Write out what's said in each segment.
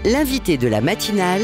L'invité de la matinale,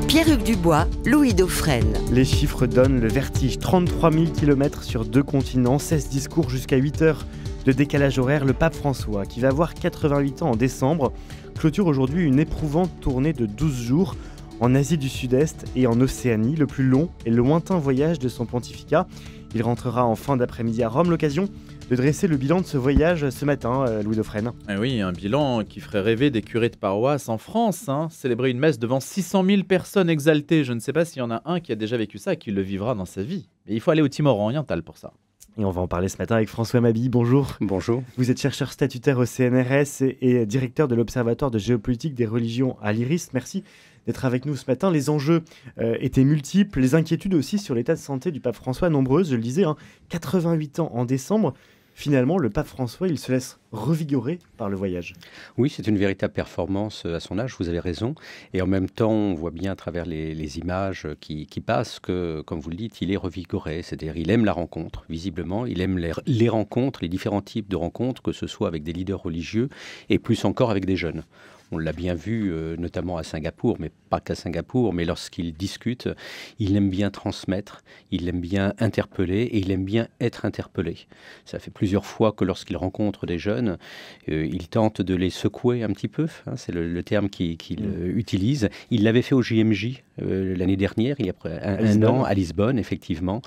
Pierre-Hugues Dubois, Louis Dauphren. Les chiffres donnent le vertige. 33 000 km sur 2 continents, 16 discours jusqu'à 8 heures de décalage horaire. Le pape François, qui va avoir 88 ans en décembre, clôture aujourd'hui une éprouvante tournée de 12 jours en Asie du Sud-Est et en Océanie, le plus long et lointain voyage de son pontificat. Il rentrera en fin d'après-midi à Rome, l'occasion de dresser le bilan de ce voyage ce matin, Louis Dauphren. Oui, un bilan qui ferait rêver des curés de paroisse en France. Célébrer une messe devant 600 000 personnes exaltées. Je ne sais pas s'il y en a un qui a déjà vécu ça et qui le vivra dans sa vie. Mais il faut aller au Timor oriental pour ça. Et on va en parler ce matin avec François Mabille. Bonjour. Bonjour. Vous êtes chercheur statutaire au CNRS et directeur de l'Observatoire de géopolitique des religions à l'IRIS. Merci d'être avec nous ce matin. Les enjeux étaient multiples, les inquiétudes aussi sur l'état de santé du pape François, nombreuses. Je le disais, 88 ans en décembre. Finalement, le pape François, il se laisse revigorer par le voyage. Oui, c'est une véritable performance à son âge, vous avez raison. Et en même temps, on voit bien à travers les images qui passent que, comme vous le dites, il est revigoré. C'est-à-dire il aime la rencontre, visiblement. Il aime les rencontres, les différents types de rencontres, que ce soit avec des leaders religieux et plus encore avec des jeunes. On l'a bien vu, notamment à Singapour, mais pas qu'à Singapour, mais lorsqu'il discute, il aime bien transmettre, il aime bien interpeller et il aime bien être interpellé. Ça fait plusieurs fois que lorsqu'il rencontre des jeunes, il tente de les secouer un petit peu, c'est le terme qu'il utilise. Il l'avait fait au JMJ l'année dernière, il y a un an, à Lisbonne, effectivement,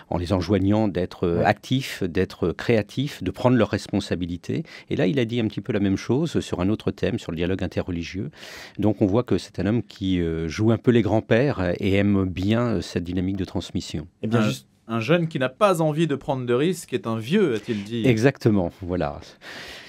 en les enjoignant d'être actifs, d'être créatifs, de prendre leurs responsabilités. Et là, il a dit un petit peu la même chose sur un autre thème, sur le dialogue interreligieux. Donc on voit que c'est un homme qui joue un peu les grands-pères et aime bien cette dynamique de transmission. Et bien un jeune qui n'a pas envie de prendre de risques est un vieux, a-t-il dit. Exactement, voilà.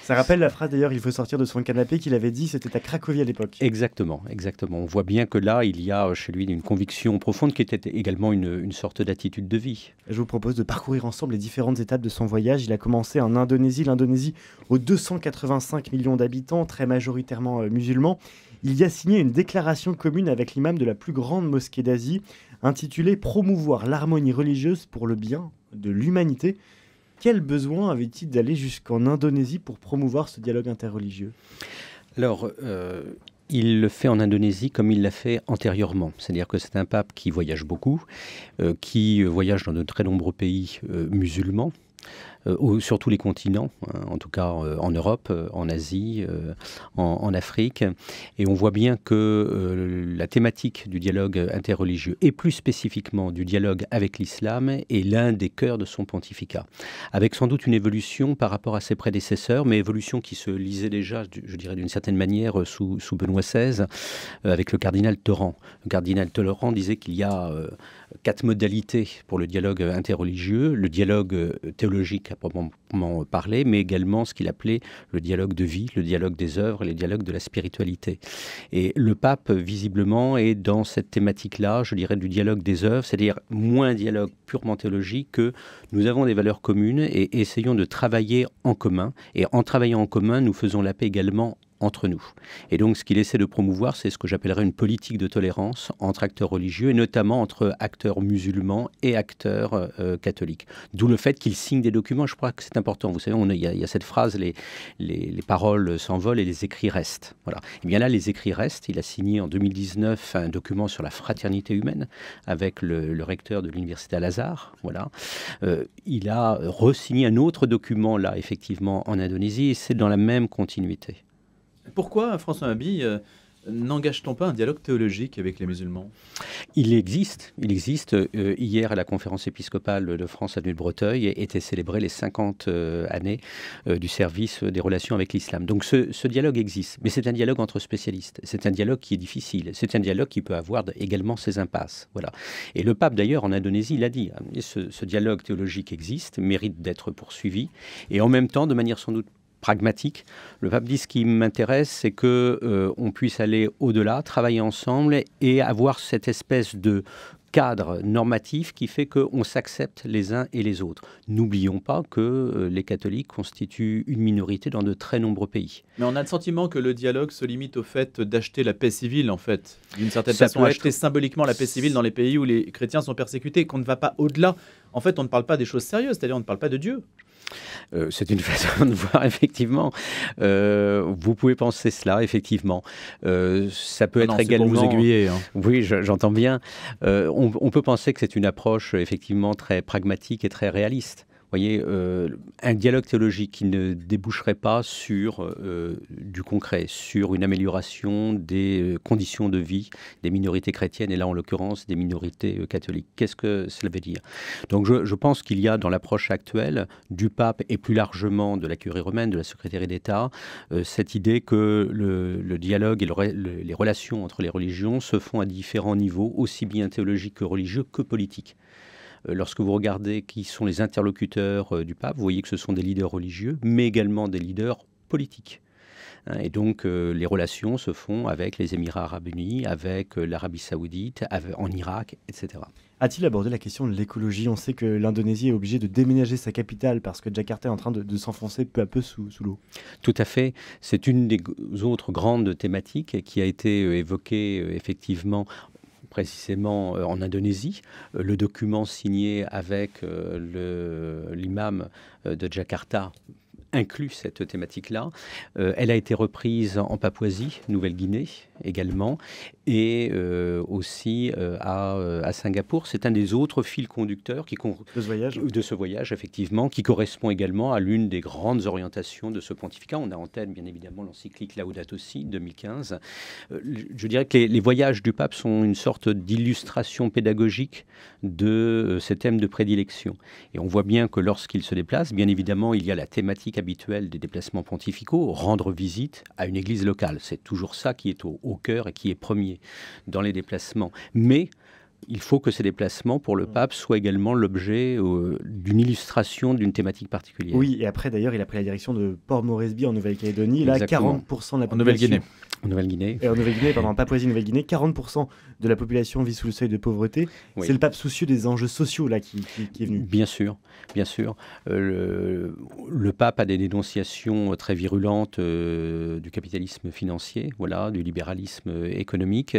Ça rappelle la phrase d'ailleurs, il faut sortir de son canapé, qu'il avait dit, c'était à Cracovie à l'époque. Exactement, exactement. On voit bien que là, il y a chez lui une conviction profonde qui était également une sorte d'attitude de vie. Je vous propose de parcourir ensemble les différentes étapes de son voyage. Il a commencé en Indonésie, l'Indonésie aux 285 millions d'habitants, très majoritairement musulmans. Il y a signé une déclaration commune avec l'imam de la plus grande mosquée d'Asie, intitulée « Promouvoir l'harmonie religieuse pour le bien de l'humanité ». Quel besoin avait-il d'aller jusqu'en Indonésie pour promouvoir ce dialogue interreligieux ? Alors, il le fait en Indonésie comme il l'a fait antérieurement. C'est-à-dire que c'est un pape qui voyage beaucoup, qui voyage dans de très nombreux pays musulmans, sur tous les continents, en tout cas en Europe, en Asie, en Afrique. Et on voit bien que la thématique du dialogue interreligieux, et plus spécifiquement du dialogue avec l'islam, est l'un des cœurs de son pontificat. Avec sans doute une évolution par rapport à ses prédécesseurs, mais évolution qui se lisait déjà, je dirais d'une certaine manière, sous Benoît XVI, avec le cardinal Torrent. Le cardinal Torrent disait qu'il y a 4 modalités pour le dialogue interreligieux, le dialogue théologique à proprement parler, mais également ce qu'il appelait le dialogue de vie, le dialogue des œuvres, les dialogues de la spiritualité. Et le pape, visiblement, est dans cette thématique-là, je dirais, du dialogue des œuvres, c'est-à-dire moins un dialogue purement théologique que nous avons des valeurs communes et essayons de travailler en commun. Et en travaillant en commun, nous faisons la paix également entre nous. Et donc, ce qu'il essaie de promouvoir, c'est ce que j'appellerais une politique de tolérance entre acteurs religieux, et notamment entre acteurs musulmans et acteurs catholiques. D'où le fait qu'il signe des documents. Je crois que c'est important. Vous savez, il y a cette phrase, les paroles s'envolent et les écrits restent. Voilà. Et bien là, les écrits restent. Il a signé en 2019 un document sur la fraternité humaine avec le recteur de l'université Al-Azhar. Voilà. Il a re-signé un autre document, là, effectivement, en Indonésie, et c'est dans la même continuité. Pourquoi, François Mabille, n'engage-t-on pas un dialogue théologique avec les musulmans ? Il existe. Hier, à la conférence épiscopale de France avenue de Breteuil, étaient célébrées les 50 années du service des relations avec l'islam. Donc ce dialogue existe, mais c'est un dialogue entre spécialistes. C'est un dialogue qui est difficile. C'est un dialogue qui peut avoir également ses impasses. Voilà. Et le pape, d'ailleurs, en Indonésie, l'a dit. Ce dialogue théologique existe, mérite d'être poursuivi. Et en même temps, de manière sans doute pragmatique, le pape dit: ce qui m'intéresse, c'est qu'on puisse aller au-delà, travailler ensemble et avoir cette espèce de cadre normatif qui fait qu'on s'accepte les uns et les autres. N'oublions pas que les catholiques constituent une minorité dans de très nombreux pays. Mais on a le sentiment que le dialogue se limite au fait d'acheter la paix civile, en fait. D'une certaine façon, acheter symboliquement la paix civile dans les pays où les chrétiens sont persécutés, qu'on ne va pas au-delà. En fait, on ne parle pas des choses sérieuses, c'est-à-dire on ne parle pas de Dieu. C'est une façon de voir, effectivement. Vous pouvez penser cela, effectivement. Ça peut être également... pour vous aiguiller. Hein. Oui, j'entends bien. On peut penser que c'est une approche, effectivement, très pragmatique et très réaliste. Vous voyez, un dialogue théologique qui ne déboucherait pas sur du concret, sur une amélioration des conditions de vie des minorités chrétiennes, et là, en l'occurrence, des minorités catholiques. Qu'est-ce que cela veut dire? Donc, je pense qu'il y a dans l'approche actuelle du pape et plus largement de la curie romaine, de la secrétaire d'État, cette idée que le dialogue et les relations entre les religions se font à différents niveaux, aussi bien théologiques que religieux que politiques. Lorsque vous regardez qui sont les interlocuteurs du pape, vous voyez que ce sont des leaders religieux, mais également des leaders politiques. Et donc, les relations se font avec les Émirats arabes unis, avec l'Arabie saoudite, en Irak, etc. A-t-il abordé la question de l'écologie? On sait que l'Indonésie est obligée de déménager sa capitale parce que Jakarta est en train de s'enfoncer peu à peu sous l'eau. Tout à fait. C'est une des autres grandes thématiques qui a été évoquée effectivement précisément en Indonésie. Le document signé avec l'imam de Jakarta inclut cette thématique-là. Elle a été reprise en Papouasie, Nouvelle-Guinée également, et aussi à Singapour. C'est un des autres fils conducteurs de ce voyage, effectivement, qui correspond également à l'une des grandes orientations de ce pontificat. On a en tête, bien évidemment, l'encyclique Laudato Si, 2015. Je dirais que les voyages du pape sont une sorte d'illustration pédagogique de ces thèmes de prédilection. Et on voit bien que lorsqu'il se déplace, bien évidemment, il y a la thématique habituelle des déplacements pontificaux, rendre visite à une église locale. C'est toujours ça qui est au cœur et qui est premier dans les déplacements. Mais il faut que ces déplacements, pour le pape, soient également l'objet d'une illustration d'une thématique particulière. Oui, et après, d'ailleurs, il a pris la direction de Port Moresby en Nouvelle-Calédonie. Là, 40% de la population... En Nouvelle-Guinée. En Nouvelle-Guinée, pardon, en Papouasie-Nouvelle-Guinée, 40% de la population vit sous le seuil de pauvreté. Oui. C'est le pape soucieux des enjeux sociaux là qui est venu. Bien sûr, bien sûr. Le pape a des dénonciations très virulentes du capitalisme financier, voilà, du libéralisme économique.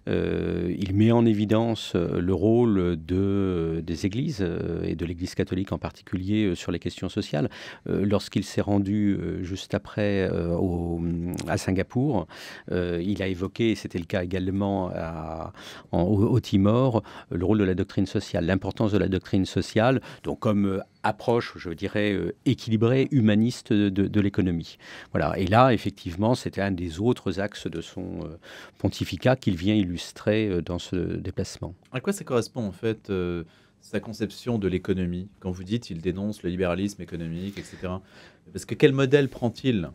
Il met en évidence le rôle des églises et de l'Église catholique en particulier sur les questions sociales. Lorsqu'il s'est rendu juste après à Singapour, il a évoqué, et c'était le cas également au Timor, le rôle de la doctrine sociale, l'importance de la doctrine sociale, donc comme approche, je dirais, équilibrée, humaniste de l'économie. Voilà. Et là, effectivement, c'était un des autres axes de son pontificat qu'il vient illustrer dans ce déplacement. À quoi ça correspond, en fait, sa conception de l'économie? Quand vous dites il dénonce le libéralisme économique, etc. Parce que quel modèle prend-il?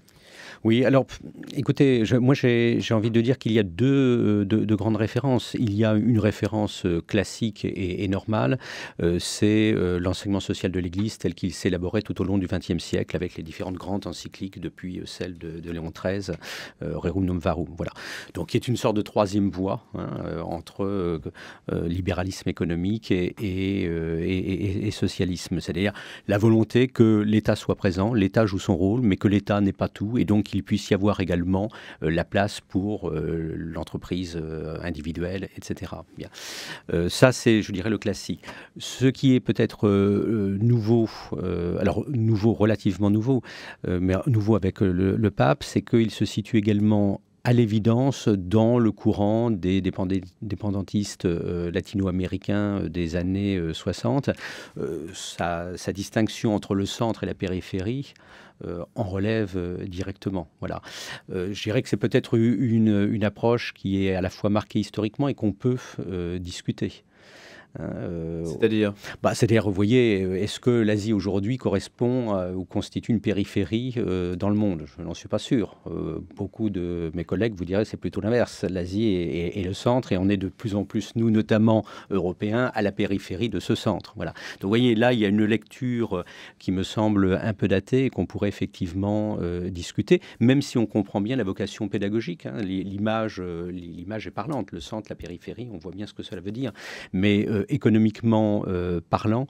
Oui, alors, écoutez, moi j'ai envie de dire qu'il y a deux grandes références. Il y a une référence classique et normale, c'est l'enseignement social de l'Église tel qu'il s'est élaboré tout au long du XXe siècle avec les différentes grandes encycliques depuis celle de Léon XIII, Rerum Novarum, voilà. Donc, qui est une sorte de troisième voie entre libéralisme économique et socialisme. C'est-à-dire la volonté que l'État soit présent, l'État joue son rôle, mais que l'État n'est pas tout, et donc qu'il puisse y avoir également la place pour l'entreprise individuelle, etc. Bien. Ça, c'est, je dirais, le classique. Ce qui est peut-être nouveau, alors nouveau, relativement nouveau, mais nouveau avec le pape, c'est qu'il se situe également à l'évidence dans le courant des dépendantistes latino-américains des années 60. Sa distinction entre le centre et la périphérie en relève directement. Voilà. Je dirais que c'est peut-être une approche qui est à la fois marquée historiquement et qu'on peut discuter. C'est-à-dire C'est-à-dire, vous voyez, est-ce que l'Asie aujourd'hui correspond ou constitue une périphérie dans le monde? Je n'en suis pas sûr. Beaucoup de mes collègues vous diraient que c'est plutôt l'inverse. L'Asie est le centre et on est de plus en plus, nous notamment Européens, à la périphérie de ce centre. Voilà. Donc vous voyez, là, il y a une lecture qui me semble un peu datée et qu'on pourrait effectivement discuter, même si on comprend bien la vocation pédagogique. Hein. L'image est parlante. Le centre, la périphérie, on voit bien ce que cela veut dire. Mais économiquement parlant,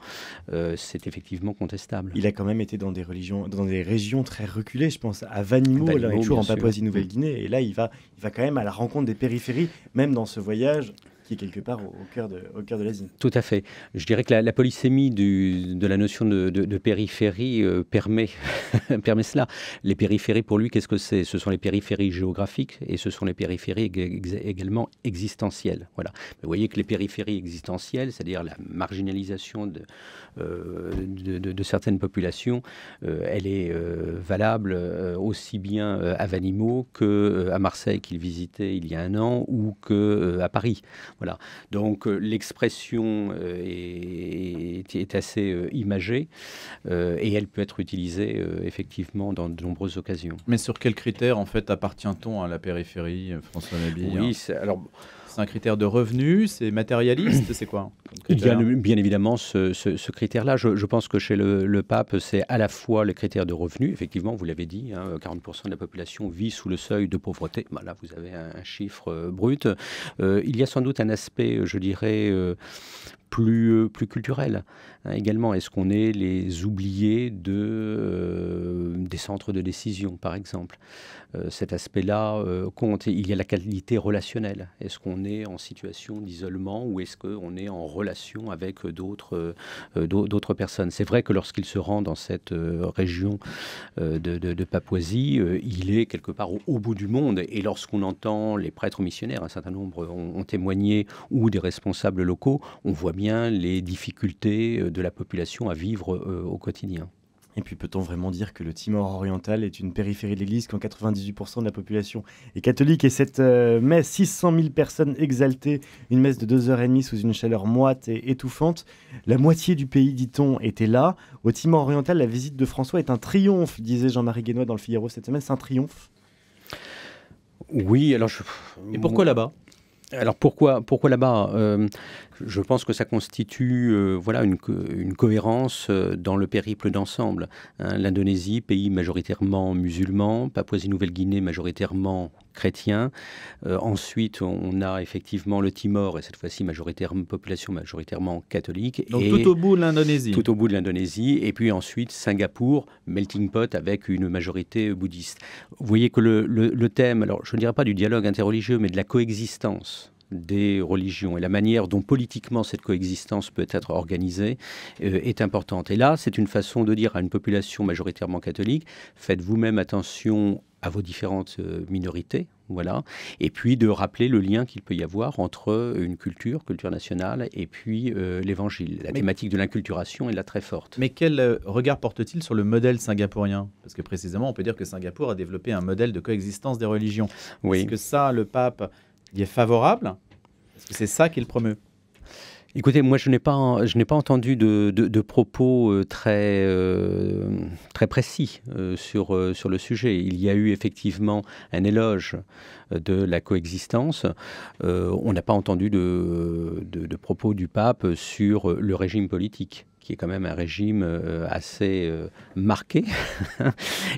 c'est effectivement contestable. Il a quand même été dans des régions très reculées, je pense à Vanimo, là, toujours en Papouasie-Nouvelle-Guinée, et là il va quand même à la rencontre des périphéries, même dans ce voyage. qui est quelque part au cœur de l'Asie. Tout à fait. Je dirais que la polysémie de la notion de périphérie permet, permet cela. Les périphéries, pour lui, qu'est-ce que c'est? Ce sont les périphéries géographiques et ce sont les périphéries également existentielles. Voilà. Vous voyez que les périphéries existentielles, c'est-à-dire la marginalisation de certaines populations, elle est valable aussi bien à Vanimo qu'à Marseille, qu'il visitait il y a un an, ou qu'à Paris. Voilà. Donc l'expression est assez imagée et elle peut être utilisée effectivement dans de nombreuses occasions. Mais sur quels critères, en fait, appartient-on à la périphérie, François Mabille? Oui, c'est un critère de revenu, c'est matérialiste, c'est quoi? Il y a bien évidemment ce critère-là. Je pense que chez le pape, c'est à la fois les critères de revenu, effectivement, vous l'avez dit, 40% de la population vit sous le seuil de pauvreté. Là, vous avez un chiffre brut. Il y a sans doute un aspect, je dirais, plus culturel. Également, est-ce qu'on est les oubliés des centres de décision, par exemple? Cet aspect-là compte. Il y a la qualité relationnelle. Est-ce qu'on est en situation d'isolement ou est-ce qu'on est en relation avec d'autres personnes? C'est vrai que lorsqu'il se rend dans cette région de Papouasie, il est quelque part au bout du monde. Et lorsqu'on entend les prêtres missionnaires, un certain nombre ont témoigné, ou des responsables locaux, on voit bien les difficultés de la population à vivre au quotidien. Et puis peut-on vraiment dire que le Timor oriental est une périphérie de l'Église quand 98% de la population est catholique? Et cette messe, 600 000 personnes exaltées, une messe de 2h30 sous une chaleur moite et étouffante. La moitié du pays, dit-on, était là. Au Timor oriental, la visite de François est un triomphe, disait Jean-Marie Guénois dans le Figaro cette semaine. C'est un triomphe? Oui, alors Et pourquoi là-bas? Alors pourquoi là-bas? Je pense que ça constitue une cohérence dans le périple d'ensemble. L'Indonésie, pays majoritairement musulman, Papouasie-Nouvelle-Guinée majoritairement chrétien. Ensuite, on a effectivement le Timor, et cette fois-ci population majoritairement catholique. Donc tout au bout de l'Indonésie. Tout au bout de l'Indonésie. Et puis ensuite, Singapour, melting pot avec une majorité bouddhiste. Vous voyez que le thème, alors je ne dirais pas du dialogue interreligieux, mais de la coexistence des religions et la manière dont politiquement cette coexistence peut être organisée est importante. Et là, c'est une façon de dire à une population majoritairement catholique, faites vous-même attention à vos différentes minorités, voilà, et puis de rappeler le lien qu'il peut y avoir entre une culture nationale, et puis l'évangile. La thématique de l'inculturation est là très forte. Mais quel regard porte-t-il sur le modèle singapourien? Parce que précisément, on peut dire que Singapour a développé un modèle de coexistence des religions. Oui. Est-ce que ça, le pape y est favorable? Est-ce que c'est ça qu'il promeut? Écoutez, moi, je n'ai pas entendu de propos très précis sur le sujet. Il y a eu effectivement un éloge de la coexistence. On n'a pas entendu de propos du pape sur le régime politique, qui est quand même un régime assez marqué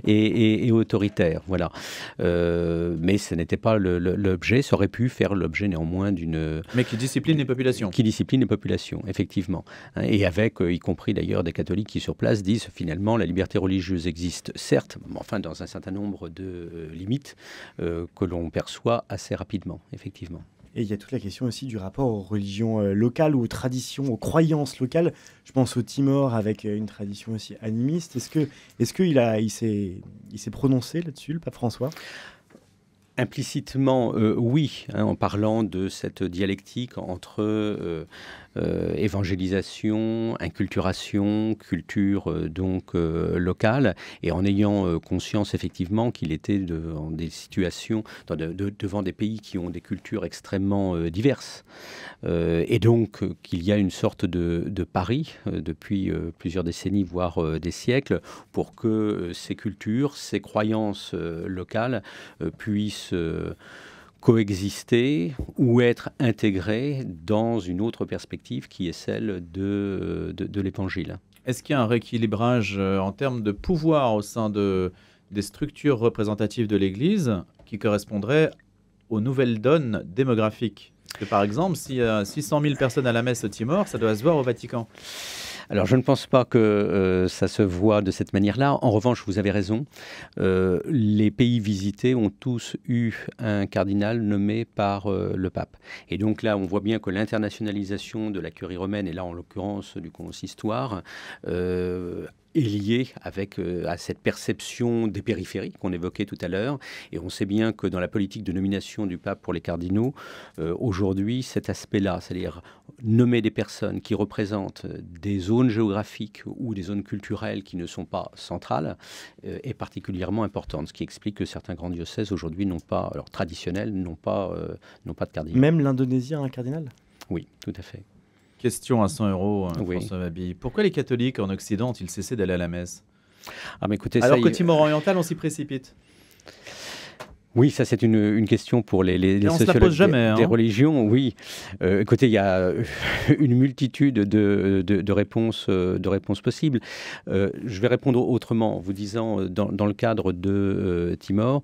et autoritaire. Voilà. Mais ce n'était pas l'objet, ça aurait pu faire l'objet néanmoins d'une... Mais qui discipline les populations. Qui discipline les populations, effectivement. Et avec, y compris d'ailleurs des catholiques qui sur place disent finalement la liberté religieuse existe, certes, mais enfin dans un certain nombre de limites que l'on perçoit assez rapidement, effectivement. Et il y a toute la question aussi du rapport aux religions locales ou aux traditions, aux croyances locales. Je pense au Timor avec une tradition aussi animiste. Est-ce qu'il s'est prononcé là-dessus, le pape François? Implicitement, oui, en parlant de cette dialectique entre évangélisation, inculturation, culture locale, et en ayant conscience effectivement qu'il était dans des situations, devant des pays qui ont des cultures extrêmement diverses, et donc qu'il y a une sorte de pari depuis plusieurs décennies, voire des siècles, pour que ces cultures, ces croyances locales puissent coexister ou être intégrés dans une autre perspective qui est celle de l'Évangile. Est-ce qu'il y a un rééquilibrage en termes de pouvoir au sein des structures représentatives de l'Église qui correspondrait aux nouvelles donnes démographiques? Parce que par exemple, s'il y a 600 000 personnes à la messe au Timor, ça doit se voir au Vatican. Alors, je ne pense pas que ça se voit de cette manière-là. En revanche, vous avez raison. Les pays visités ont tous eu un cardinal nommé par le pape. Et donc là, on voit bien que l'internationalisation de la curie romaine, et là, en l'occurrence, du consistoire, est liée à cette perception des périphéries qu'on évoquait tout à l'heure. Et on sait bien que dans la politique de nomination du pape pour les cardinaux, aujourd'hui, cet aspect-là, c'est-à-dire nommer des personnes qui représentent des zones géographiques ou des zones culturelles qui ne sont pas centrales, est particulièrement importante. Ce qui explique que certains grands diocèses aujourd'hui alors traditionnels, n'ont pas de cardinal. Même l'Indonésie a un cardinal? Oui, tout à fait. Question à 100 €, Oui. François Mabille. Pourquoi les catholiques en Occident ont-ils cessé d'aller à la messe? Mais écoutez, Alors qu'au Timor oriental, on s'y précipite. Oui, ça c'est une question pour les on se la sociologues pose jamais, des hein. religions. Oui, écoutez, il y a une multitude de réponses possibles. Je vais répondre autrement en vous disant, dans le cadre de Timor,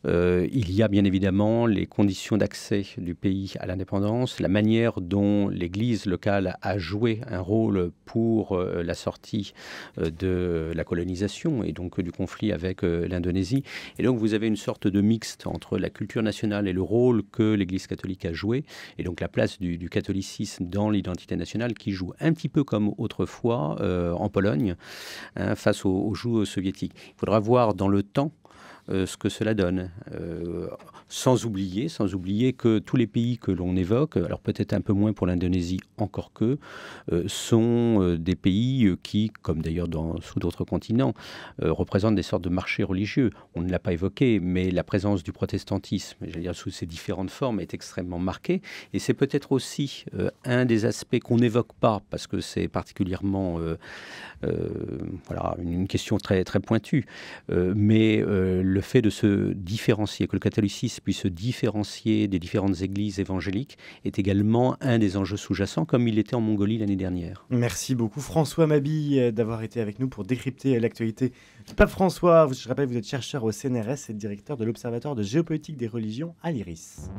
il y a bien évidemment les conditions d'accès du pays à l'indépendance, la manière dont l'Église locale a joué un rôle pour la sortie de la colonisation et donc du conflit avec l'Indonésie. Et donc vous avez une sorte de mixte entre la culture nationale et le rôle que l'Église catholique a joué, et donc la place du catholicisme dans l'identité nationale qui joue un petit peu comme autrefois en Pologne, face aux joues soviétiques. Il faudra voir dans le temps ce que cela donne. Sans oublier que tous les pays que l'on évoque, alors peut-être un peu moins pour l'Indonésie encore que, sont des pays qui, comme d'ailleurs sous d'autres continents, représentent des sortes de marchés religieux. On ne l'a pas évoqué, mais la présence du protestantisme, j'allais dire sous ses différentes formes, est extrêmement marquée. Et c'est peut-être aussi un des aspects qu'on n'évoque pas, parce que c'est particulièrement une question très, très pointue. Mais le fait de se différencier, que le catholicisme puisse se différencier des différentes églises évangéliques, est également un des enjeux sous-jacents, comme il était en Mongolie l'année dernière. Merci beaucoup François Mabille d'avoir été avec nous pour décrypter l'actualité du pape François. Je rappelle, vous êtes chercheur au CNRS et directeur de l'Observatoire de géopolitique des religions à l'IRIS.